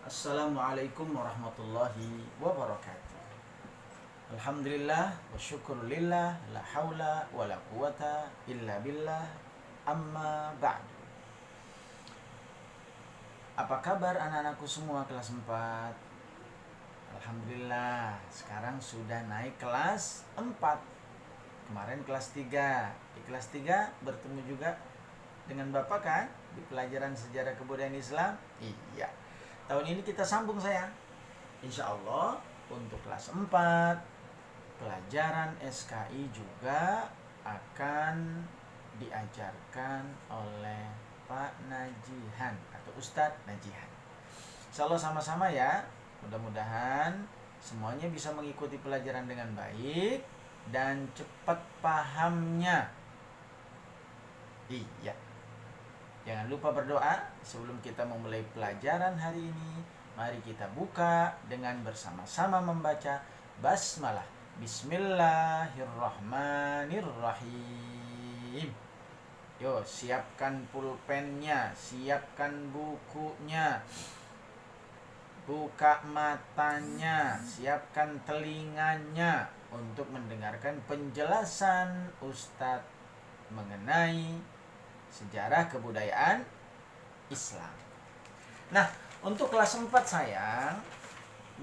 Assalamualaikum warahmatullahi wabarakatuh. Alhamdulillah wa syukurulillah, la haula wa la quwata illa billah, amma ba'du. Apa kabar anak-anakku semua kelas 4? Alhamdulillah, sekarang sudah naik kelas 4. Kemarin kelas 3. Di kelas 3 bertemu juga dengan Bapak kan? Di pelajaran sejarah kebudayaan Islam? Iya. Tahun ini kita sambung sayang. Insya Allah untuk kelas 4 pelajaran SKI juga akan diajarkan oleh Pak Najihan atau Ustadz Najihan. Insya Allah sama-sama ya. Mudah-mudahan semuanya bisa mengikuti pelajaran dengan baik dan cepat pahamnya. Iya. Jangan lupa berdoa sebelum kita memulai pelajaran hari ini. Mari kita buka dengan bersama-sama membaca basmalah. Bismillahirrahmanirrahim. Yo, siapkan pulpennya, siapkan bukunya. Buka matanya, siapkan telinganya untuk mendengarkan penjelasan Ustadz mengenai sejarah kebudayaan Islam. Nah, untuk kelas 4 sayang,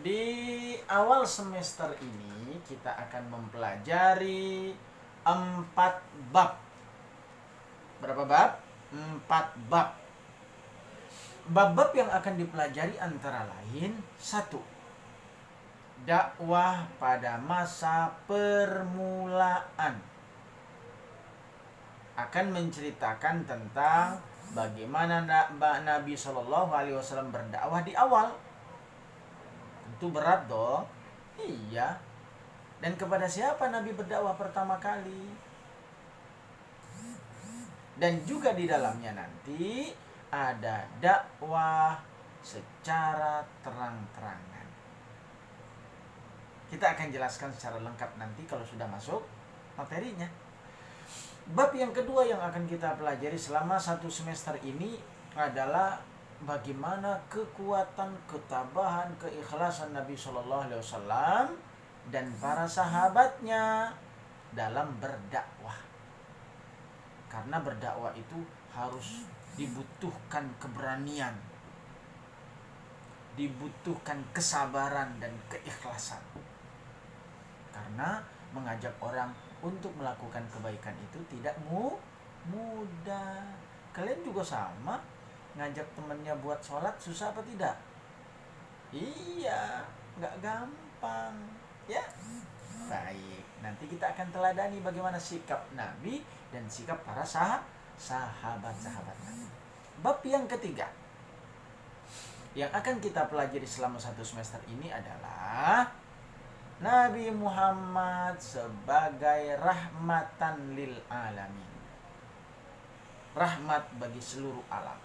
di awal semester ini kita akan mempelajari 4 bab. Berapa bab? 4 bab. Bab-bab yang akan dipelajari antara lain 1. Dakwah pada masa permulaan. Akan menceritakan tentang bagaimana Nabi SAW berdakwah di awal. Tentu berat dong. Iya. Dan kepada siapa Nabi berdakwah pertama kali? Dan juga di dalamnya nanti ada dakwah secara terang-terangan. Kita akan jelaskan secara lengkap nanti kalau sudah masuk materinya. Bab yang kedua yang akan kita pelajari selama 1 semester ini adalah bagaimana kekuatan, ketabahan, keikhlasan Nabi SAW dan para sahabatnya dalam berdakwah. Karena berdakwah itu harus dibutuhkan keberanian, dibutuhkan kesabaran dan keikhlasan. Karena mengajak orang untuk melakukan kebaikan itu tidak mudah. Kalian juga sama, ngajak temennya buat sholat susah apa tidak? Iya, nggak gampang. Ya, baik. Nanti kita akan teladani bagaimana sikap Nabi dan sikap para sahabat-sahabat Nabi. Bab yang ketiga yang akan kita pelajari selama 1 semester ini adalah Nabi Muhammad sebagai rahmatan lil alamin. Rahmat bagi seluruh alam.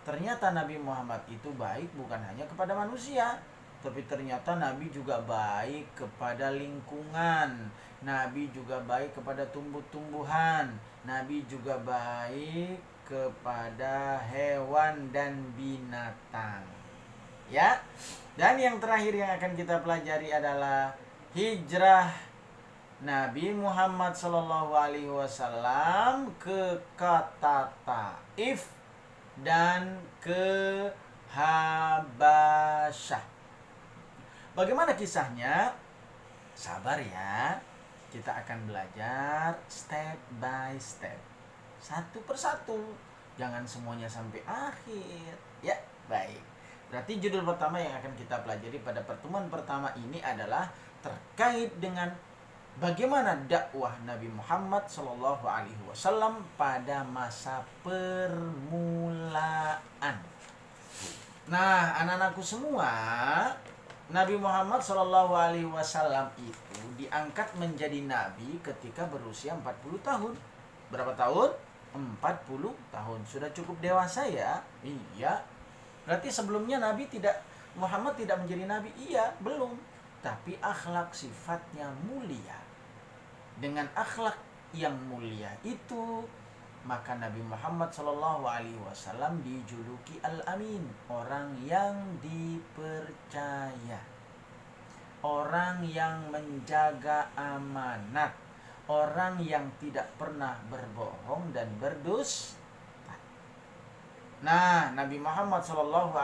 Ternyata Nabi Muhammad itu baik bukan hanya kepada manusia, tapi ternyata Nabi juga baik kepada lingkungan. Nabi juga baik kepada tumbuh-tumbuhan. Nabi juga baik kepada hewan dan binatang. Ya. Dan yang terakhir yang akan kita pelajari adalah hijrah Nabi Muhammad SAW ke kota Taif dan ke Habasyah. Bagaimana kisahnya? Sabar ya. Kita akan belajar step by step. Satu persatu. Jangan semuanya sampai akhir. Ya, baik. Berarti judul pertama yang akan kita pelajari pada pertemuan pertama ini adalah terkait dengan bagaimana dakwah Nabi Muhammad SAW pada masa permulaan. Nah, anak-anakku semua, Nabi Muhammad SAW itu diangkat menjadi nabi ketika berusia 40 tahun. Berapa tahun? 40 tahun. Sudah cukup dewasa ya? Iya. Berarti sebelumnya Muhammad tidak menjadi nabi? Iya, belum. Tapi akhlak sifatnya mulia. Dengan akhlak yang mulia itu maka Nabi Muhammad SAW dijuluki Al-Amin, orang yang dipercaya, orang yang menjaga amanat, orang yang tidak pernah berbohong dan berdusta. Nah, Nabi Muhammad SAW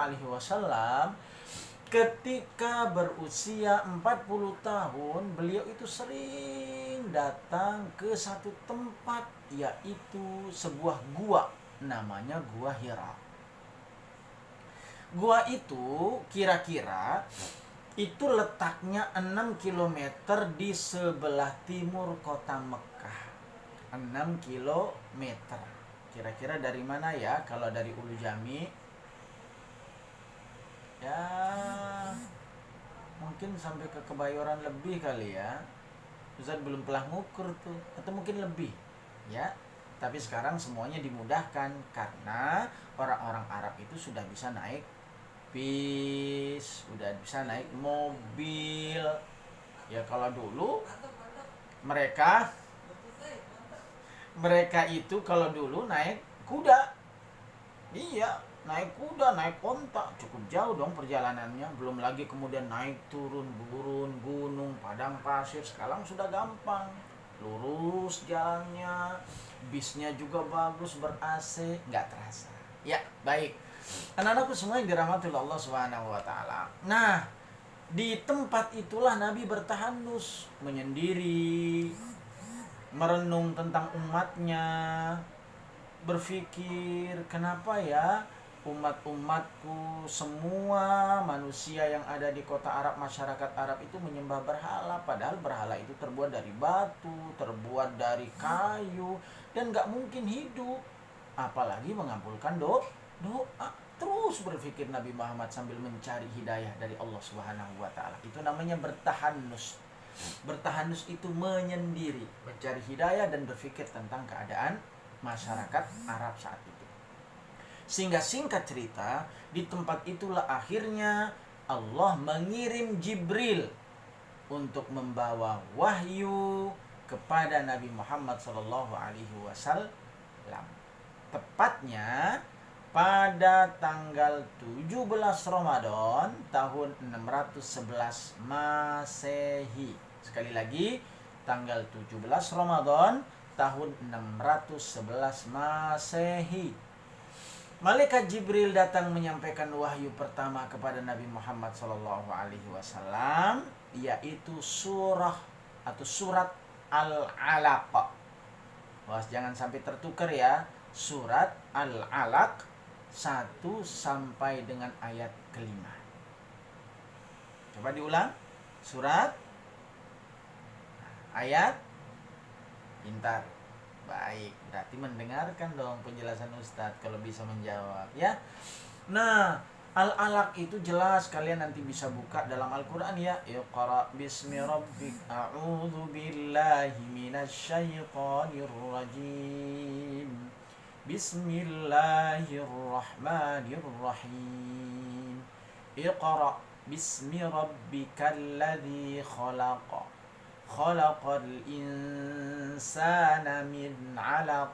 ketika berusia 40 tahun, beliau itu sering datang ke satu tempat, yaitu sebuah gua, namanya Gua Hira. Gua itu kira-kira itu letaknya 6 km di sebelah timur kota Mekah. 6 km. Kira-kira dari mana ya? Kalau dari Ulu Jami, ya mungkin sampai ke Kebayoran lebih kali ya. Ustaz belum pernah ngukur tuh, atau mungkin lebih ya. Tapi sekarang semuanya dimudahkan karena orang-orang Arab itu sudah bisa naik bis, sudah bisa naik mobil. Ya kalau dulu mereka itu kalau dulu naik kuda. Iya, naik kuda, naik onta, cukup jauh dong perjalanannya. Belum lagi kemudian naik turun gurun, gunung, padang pasir. Sekarang sudah gampang, lurus jalannya, bisnya juga bagus, ber-AC, nggak terasa. Ya, baik. Anak-anakku semua yang dirahmati Allah Subhanahu wa taala. Nah, di tempat itulah Nabi bertahanus, menyendiri, merenung tentang umatnya, berpikir, kenapa ya umat-umatku, semua manusia yang ada di kota Arab, masyarakat Arab itu menyembah berhala, padahal berhala itu terbuat dari batu, terbuat dari kayu, dan gak mungkin hidup, apalagi mengabulkan doa. Terus berpikir Nabi Muhammad sambil mencari hidayah dari Allah Subhanahu wa taala. Itu namanya bertahanus. Bertahanus itu menyendiri, mencari hidayah dan berpikir tentang keadaan masyarakat Arab saat itu. Sehingga singkat cerita, di tempat itulah akhirnya Allah mengirim Jibril untuk membawa wahyu kepada Nabi Muhammad SAW. Tepatnya pada tanggal 17 Ramadan tahun 611 Masehi. Sekali lagi, tanggal 17 Ramadan tahun 611 Masehi. Malaikat Jibril datang menyampaikan wahyu pertama kepada Nabi Muhammad SAW, yaitu surah atau surat Al-Alaq. Wah, jangan sampai tertukar ya. Surat Al-Alaq 1 sampai dengan ayat kelima. Coba diulang. Surat ayat. Pintar. Baik, berarti mendengarkan dong penjelasan Ustadz kalau bisa menjawab ya. Nah, Al-Alaq itu jelas, kalian nanti bisa buka dalam Al-Quran ya. Iqra bismi rabbik, a'udzu billahi minasyaitonir rajim. Bismillahirrahmanirrahim. Iqra bismi rabbikal ladzi khalaq. Khalaqal insana min 'alaq.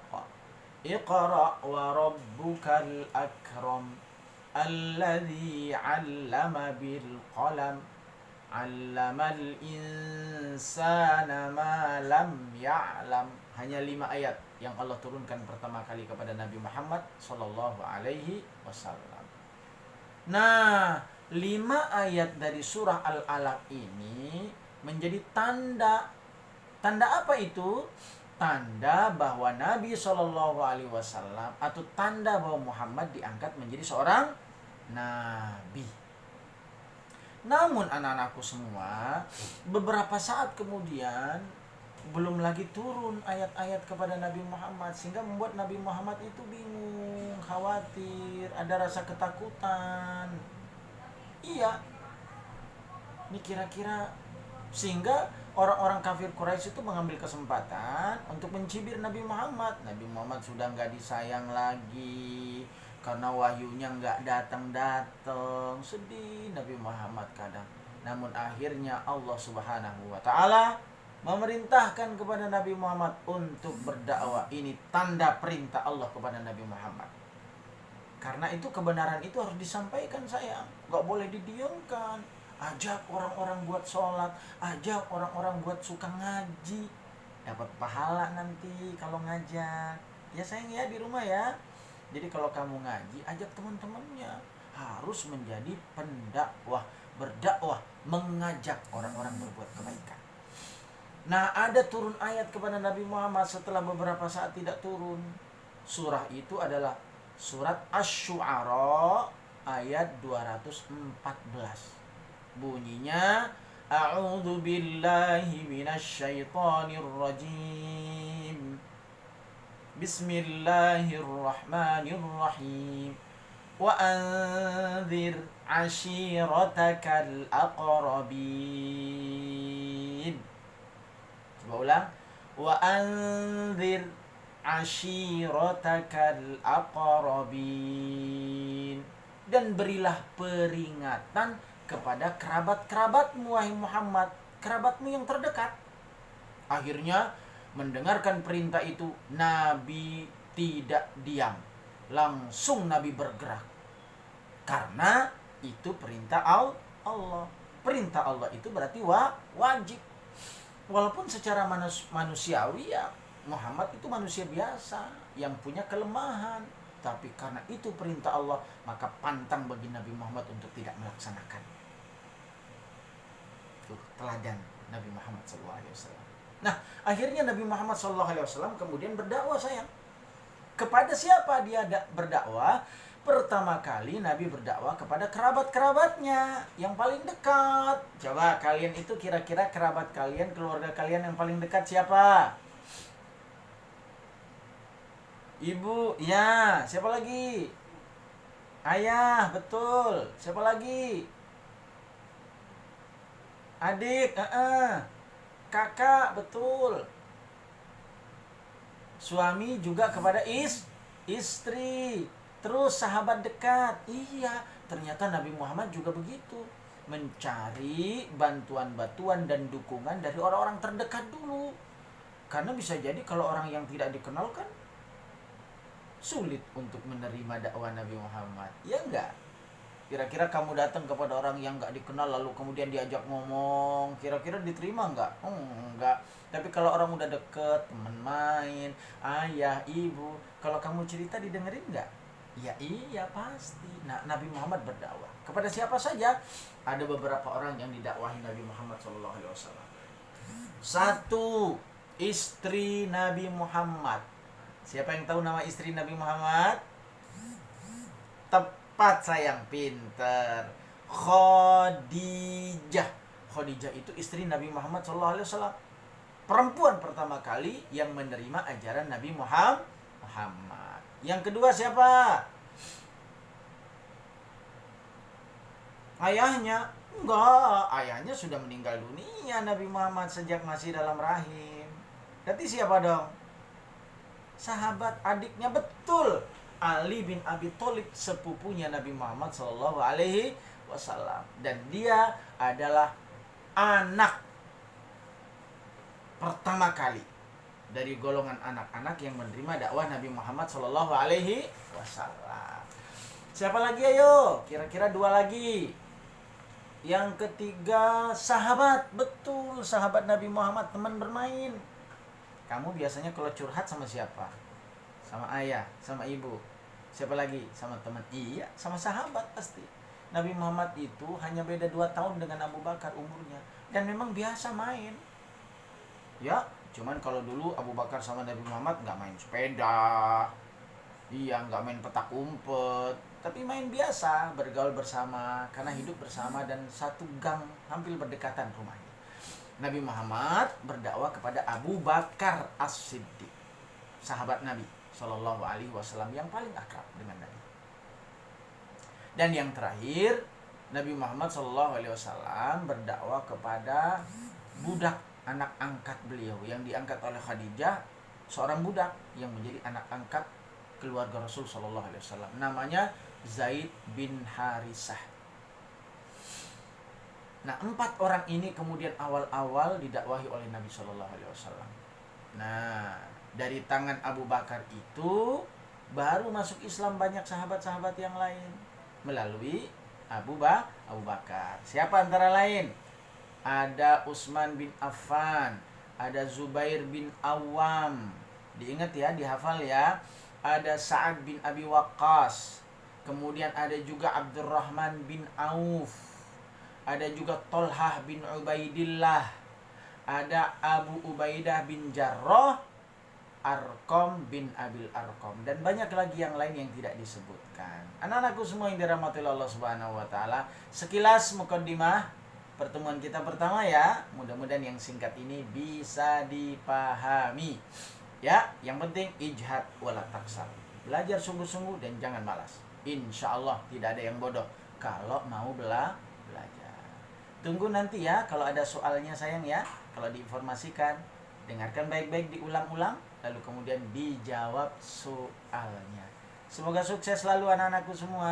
Iqra wa rabbukal akram. Alladzi 'allama bil qalam. 'Allamal insana ma lam ya'lam. Hanya 5 ayat yang Allah turunkan pertama kali kepada Nabi Muhammad sallallahu alaihi wasallam. Nah, 5 ayat dari surah Al-Alaq ini menjadi tanda. Tanda apa itu? Tanda bahwa Nabi sallallahu alaihi wasallam, atau tanda bahwa Muhammad diangkat menjadi seorang nabi. Namun anak-anakku semua, beberapa saat kemudian belum lagi turun ayat-ayat kepada Nabi Muhammad, sehingga membuat Nabi Muhammad itu bingung, khawatir, ada rasa ketakutan. Iya, ini kira-kira, sehingga orang-orang kafir Quraisy itu mengambil kesempatan untuk mencibir Nabi Muhammad. Nabi Muhammad sudah nggak disayang lagi karena wahyunya nggak datang-datang. Sedih Nabi Muhammad kadang. Namun akhirnya Allah Subhanahu wa taala memerintahkan kepada Nabi Muhammad untuk berdakwah. Ini tanda perintah Allah kepada Nabi Muhammad. Karena itu kebenaran itu harus disampaikan sayang, nggak boleh didiamkan. Ajak orang-orang buat sholat, ajak orang-orang buat suka ngaji, dapat pahala nanti kalau ngajak. Ya sayang ya, di rumah ya. Jadi kalau kamu ngaji, ajak teman-temannya. Harus menjadi pendakwah, berdakwah, mengajak orang-orang berbuat kebaikan. Nah, ada turun ayat kepada Nabi Muhammad setelah beberapa saat tidak turun. Surah itu adalah surat Asy-Syu'ara ayat 214. Bunyinya, A'udzu billahi minasyaitonir rajim. Bismillahirrahmanirrahim. Wa anzir ashiratakal aqrabin. Coba ulang. Wa anzir ashiratakal aqrabin. Dan berilah peringatan kepada kerabat-kerabatmu, wahai Muhammad, kerabatmu yang terdekat. Akhirnya mendengarkan perintah itu, Nabi tidak diam. Langsung Nabi bergerak. Karena itu perintah Allah. Perintah Allah itu berarti wajib. Walaupun secara manusiawi ya Muhammad itu manusia biasa yang punya kelemahan. Tapi karena itu perintah Allah, maka pantang bagi Nabi Muhammad untuk tidak melaksanakan. Tuh, teladan Nabi Muhammad SAW. Nah, akhirnya Nabi Muhammad SAW kemudian berdakwah sayang. Kepada siapa dia berdakwah? Pertama kali Nabi berdakwah kepada kerabat-kerabatnya yang paling dekat. Coba kalian itu kira-kira kerabat kalian, keluarga kalian yang paling dekat siapa? Ibu, ya. Siapa lagi? Ayah, betul. Siapa lagi? Adik, kakak, betul. Suami juga kepada istri. Terus sahabat dekat. Iya, ternyata Nabi Muhammad juga begitu. Mencari bantuan-bantuan dan dukungan dari orang-orang terdekat dulu. Karena bisa jadi kalau orang yang tidak dikenal kan sulit untuk menerima dakwah Nabi Muhammad. Ya enggak? Kira-kira kamu datang kepada orang yang enggak dikenal lalu kemudian diajak ngomong, kira-kira diterima enggak? Enggak. Tapi kalau orang udah deket, teman main, ayah, ibu, kalau kamu cerita didengerin enggak? Ya iya pasti. Nah, Nabi Muhammad berdakwah kepada siapa saja. Ada beberapa orang yang didakwahi Nabi Muhammad SAW. Satu, istri Nabi Muhammad. Siapa yang tahu nama istri Nabi Muhammad? Tepat sayang, pinter. Khadijah. Khadijah itu istri Nabi Muhammad SAW. Perempuan pertama kali yang menerima ajaran Nabi Muhammad. Yang kedua siapa? Ayahnya. Enggak, ayahnya sudah meninggal dunia Nabi Muhammad sejak masih dalam rahim. Berarti siapa dong? Sahabat adiknya, betul, Ali bin Abi Thalib, sepupunya Nabi Muhammad SAW. Dan dia adalah anak pertama kali dari golongan anak-anak yang menerima dakwah Nabi Muhammad SAW. Siapa lagi ayo? Kira-kira dua lagi. Yang ketiga sahabat, betul, sahabat Nabi Muhammad, teman bermain. Kamu biasanya kalau curhat sama siapa? Sama ayah, sama ibu. Siapa lagi? Sama teman. Iya, sama sahabat pasti. Nabi Muhammad itu hanya beda 2 tahun dengan Abu Bakar umurnya. Dan memang biasa main. Ya, cuman kalau dulu Abu Bakar sama Nabi Muhammad nggak main sepeda. Iya, nggak main petak umpet. Tapi main biasa, bergaul bersama. Karena hidup bersama dan satu gang hampir berdekatan rumahnya. Nabi Muhammad berdakwah kepada Abu Bakar As-Siddiq, sahabat Nabi SAW yang paling akrab dengan Nabi. Dan yang terakhir, Nabi Muhammad SAW berdakwah kepada budak anak angkat beliau yang diangkat oleh Khadijah, seorang budak yang menjadi anak angkat keluarga Rasul SAW. Namanya Zaid bin Harisah. Nah, 4 orang ini kemudian awal-awal didakwahi oleh Nabi Shallallahu Alaihi Wasallam. Nah, dari tangan Abu Bakar itu baru masuk Islam banyak sahabat-sahabat yang lain melalui Abu Bakar. Siapa antara lain? Ada Utsman bin Affan, ada Zubair bin Awam. Diingat ya, dihafal ya. Ada Sa'ad bin Abi Waqqas. Kemudian ada juga Abdurrahman bin Auf. Ada juga Tolhah bin Ubaidillah. Ada Abu Ubaidah bin Jarrah, Arqam bin Abil Arqam, dan banyak lagi yang lain yang tidak disebutkan. Anak-anakku semua yang dirahmati Allah Subhanahu wa taala, sekilas mukaddimah pertemuan kita pertama ya. Mudah-mudahan yang singkat ini bisa dipahami. Ya, yang penting ijhad wala taksal. Belajar sungguh-sungguh dan jangan malas. Insya Allah tidak ada yang bodoh kalau mau belajar. Tunggu nanti ya kalau ada soalnya sayang ya. Kalau diinformasikan, dengarkan baik-baik, diulang-ulang, lalu kemudian dijawab soalnya. Semoga sukses selalu anak-anakku semua.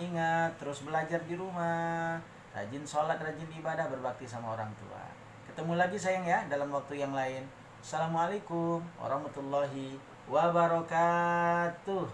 Ingat, terus belajar di rumah, rajin sholat, rajin ibadah, berbakti sama orang tua. Ketemu lagi sayang ya dalam waktu yang lain. Assalamualaikum warahmatullahi wabarakatuh.